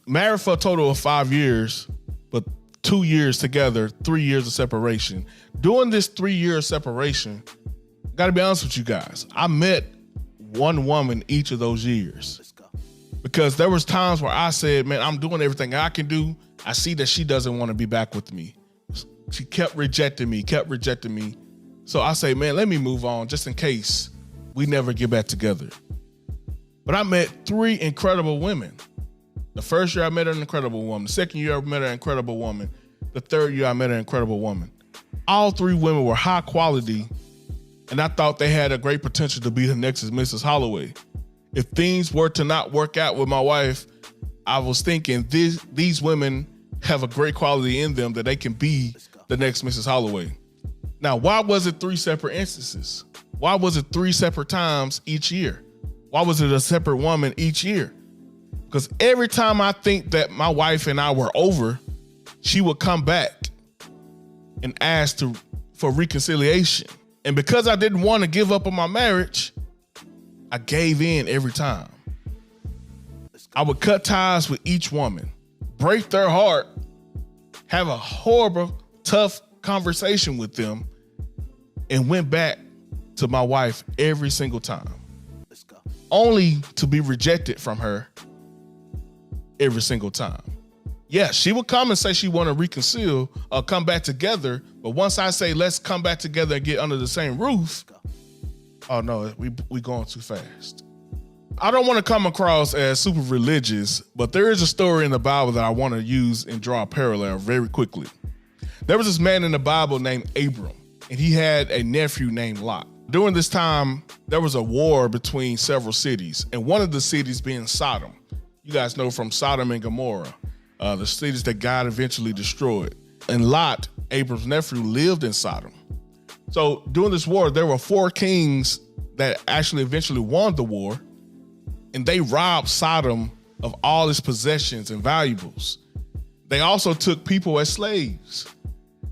married for a total of 5 years, but 2 years together, 3 years of separation. During this 3 year separation, gotta be honest with you guys, I met one woman each of those years. Because there was times where I said, man, I'm doing everything I can do. I see that she doesn't want to be back with me. She kept rejecting me. So I say, man, let me move on just in case we never get back together. But I met 3 incredible women. The first year I met an incredible woman. The second year I met an incredible woman. The third year I met an incredible woman. All 3 women were high quality, and I thought they had a great potential to be the next Mrs. Holloway. If things were to not work out with my wife, I was thinking these women have a great quality in them that they can be the next Mrs. Holloway. Now, why was it 3 separate instances? Why was it 3 separate times each year? Why was it a separate woman each year? Because every time I think that my wife and I were over, she would come back and ask for reconciliation. And because I didn't want to give up on my marriage, I gave in every time. I would cut ties with each woman, break their heart, have a horrible, tough conversation with them, and went back to my wife every single time. Only to be rejected from her every single time. Yeah, she would come and say she want to reconcile or come back together, but once I say let's come back together and get under the same roof, oh no, we going too fast. I don't want to come across as super religious, but there is a story in the Bible that I want to use and draw a parallel very quickly. There was this man in the Bible named Abram, and he had a nephew named Lot. During this time, there was a war between several cities, and one of the cities being Sodom. You guys know from Sodom and Gomorrah, the cities that God eventually destroyed. And Lot, Abram's nephew, lived in Sodom. So during this war, there were 4 kings that actually eventually won the war, and they robbed Sodom of all its possessions and valuables. They also took people as slaves.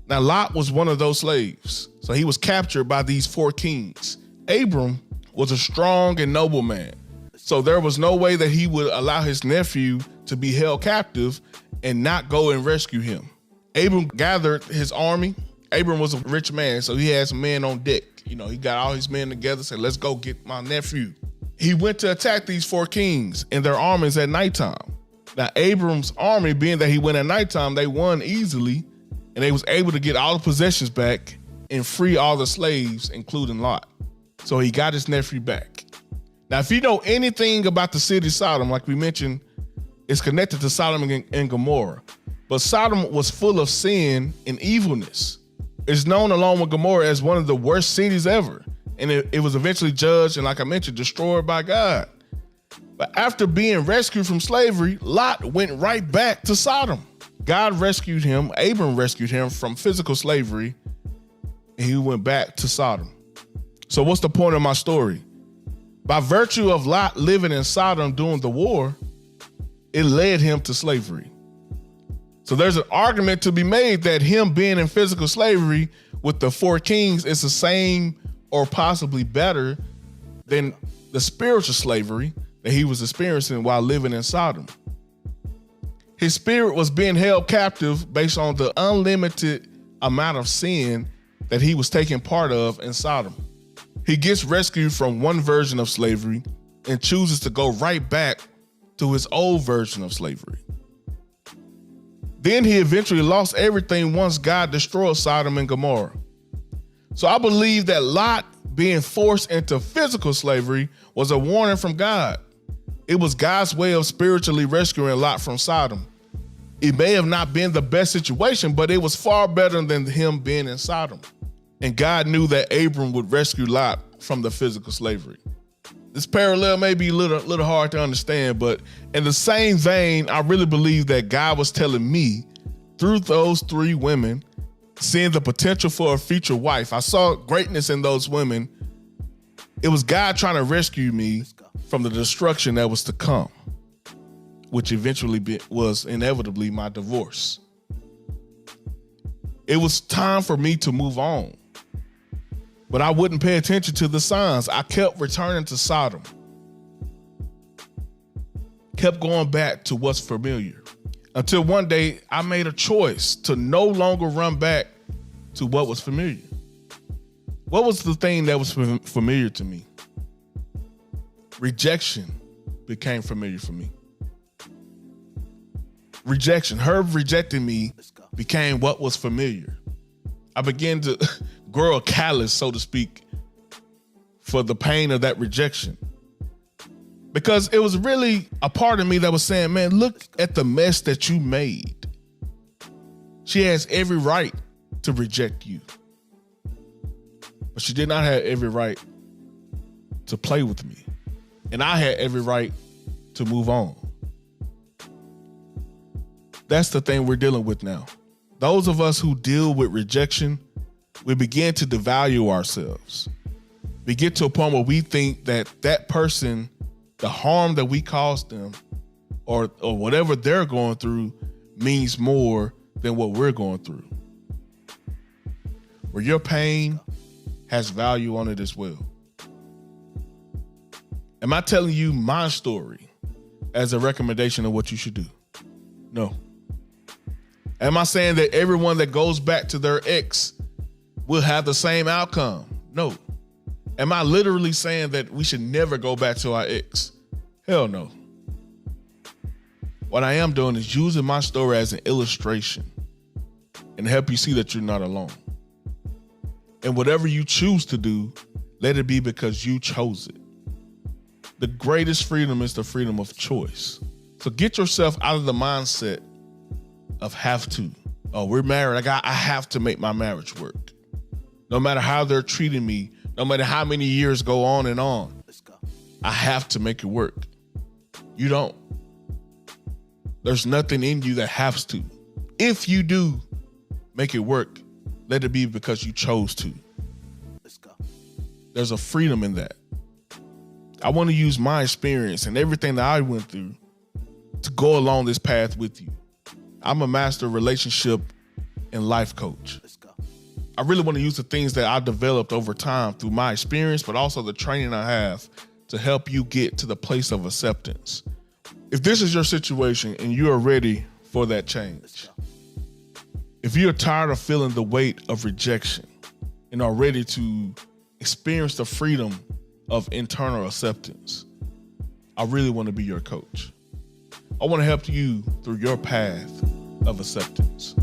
Now, Lot was one of those slaves. So he was captured by these 4 kings. Abram was a strong and noble man. So there was no way that he would allow his nephew to be held captive and not go and rescue him. Abram gathered his army. Abram was a rich man, so he had some men on deck. You know, he got all his men together, said, let's go get my nephew. He went to attack these 4 kings and their armies at nighttime. Now, Abram's army, being that he went at nighttime, they won easily, and they was able to get all the possessions back and free all the slaves, including Lot. So he got his nephew back. Now, if you know anything about the city Sodom, like we mentioned, it's connected to Sodom and Gomorrah. But Sodom was full of sin and evilness. It's known along with Gomorrah as one of the worst cities ever. And it was eventually judged and, like I mentioned, destroyed by God. But after being rescued from slavery, Lot went right back to Sodom. God rescued him, Abram rescued him from physical slavery, and he went back to Sodom. So what's the point of my story? By virtue of Lot living in Sodom during the war, it led him to slavery. So there's an argument to be made that him being in physical slavery with the 4 kings is the same or possibly better than the spiritual slavery that he was experiencing while living in Sodom. His spirit was being held captive based on the unlimited amount of sin that he was taking part of in Sodom. He gets rescued from one version of slavery and chooses to go right back to his old version of slavery. Then he eventually lost everything once God destroyed Sodom and Gomorrah. So I believe that Lot being forced into physical slavery was a warning from God. It was God's way of spiritually rescuing Lot from Sodom. It may have not been the best situation, but it was far better than him being in Sodom. And God knew that Abram would rescue Lot from the physical slavery. This parallel may be a little hard to understand, but in the same vein, I really believe that God was telling me through those 3 women, seeing the potential for a future wife. I saw greatness in those women. It was God trying to rescue me from the destruction that was to come, which eventually was inevitably my divorce. It was time for me to move on, but I wouldn't pay attention to the signs. I kept returning to Sodom. kept going back to what's familiar. Until one day I made a choice to no longer run back to what was familiar. What was the thing that was familiar to me? Rejection became familiar for me. Rejection, her rejecting me became what was familiar. I began to grow a callus, so to speak, for the pain of that rejection. Because it was really a part of me that was saying, man, look at the mess that you made. She has every right to reject you. But she did not have every right to play with me. And I had every right to move on. That's the thing we're dealing with now. Those of us who deal with rejection, we begin to devalue ourselves. We get to a point where we think that that person, the harm that we caused them or whatever they're going through means more than what we're going through. Where your pain has value on it as well. Am I telling you my story as a recommendation of what you should do? No. Am I saying that everyone that goes back to their ex will have the same outcome? No. Am I literally saying that we should never go back to our ex? Hell no. What I am doing is using my story as an illustration and help you see that you're not alone. And whatever you choose to do, let it be because you chose it. The greatest freedom is the freedom of choice. So get yourself out of the mindset of have to. Oh, we're married. I have to make my marriage work. No matter how they're treating me, no matter how many years go on and on, I have to make it work. You don't. There's nothing in you that has to. If you do make it work, let it be because you chose to. There's a freedom in that. I want to use my experience and everything that I went through to go along this path with you. I'm a master relationship and life coach. I really want to use the things that I developed over time through my experience, but also the training I have to help you get to the place of acceptance. If this is your situation and you are ready for that change, if you're tired of feeling the weight of rejection and are ready to experience the freedom of internal acceptance, I really want to be your coach. I want to help you through your path of acceptance.